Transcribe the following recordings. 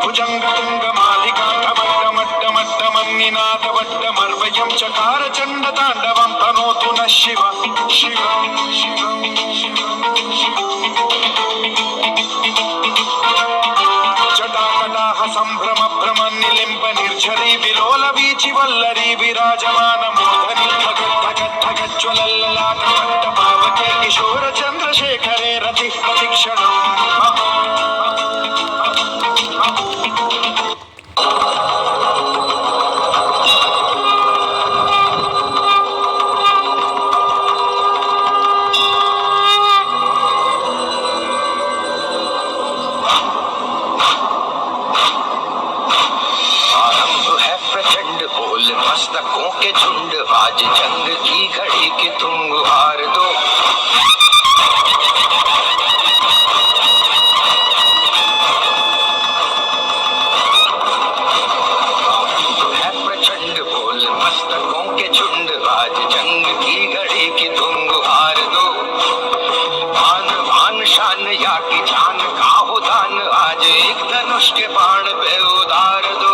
भुजङ्गतुङ्गमालिकान्तमट्टमट्टमट्टमन्निनादवट्टमर्वयं चकार चण्डताण्डवं तनोतु नः शिव शिव जटाकटाह सम्भ्रम भ्रमन्निलिम्ब निर्झरी विलोल वीचि वल्लरी विराजमान मोहनी ठगज्ज्वलल्ललाट पावके किशोर चन्द्रशेखरे रति प्रतिक्षणम् मस्तकों के झुंड आज जंग की घड़ी की तुम गुहार दो है प्रचंड बोल मस्तकों के झुंड आज जंग की घड़ी की तुम गुहार दो भान भान शान या की जान का हो दान आज एक धनुष के बाण पे उतार दो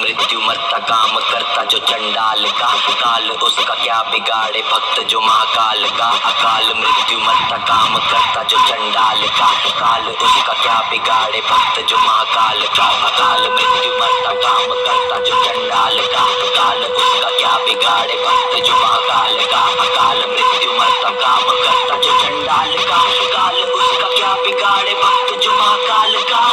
मृत्यु मरता काम करता जो चंडाल का काल उसका क्या बिगाड़े भक्त जो महाकाल का अकाल मृत्यु मरता काम करता जो चंडाल का काल उसका क्या बिगाड़े भक्त जो महाकाल का अकाल मृत्यु मरता काम करता जो चंडाल का काल उसका क्या बिगाड़े भक्त जो महाकाल का अकाल मृत्यु मरता काम करता जो चंडाल का काल उसका क्या बिगाड़े भक्त जो महाकाल का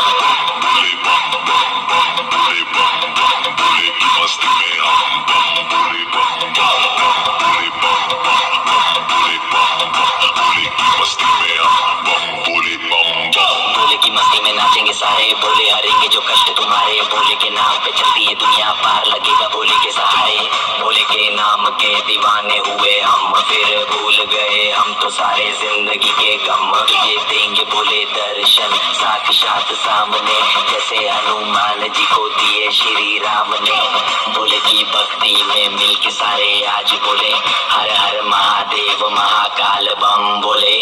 नाचेंगे सारे बोले हरेंगे जो कष्ट तुम्हारे बोले के नाम पे चलती है दुनिया पार लगेगा बोले के सहारे बोले के नाम के दीवाने हुए हम फिर भूल गए हम तो सारे जिंदगी के गम ये देंगे बोले दर्शन साक्षात सामने जैसे हनुमान जी को दिए श्री राम ने बोले की भक्ति में मिल के सारे आज बोले हर हर महादेव महाकाल बम बोले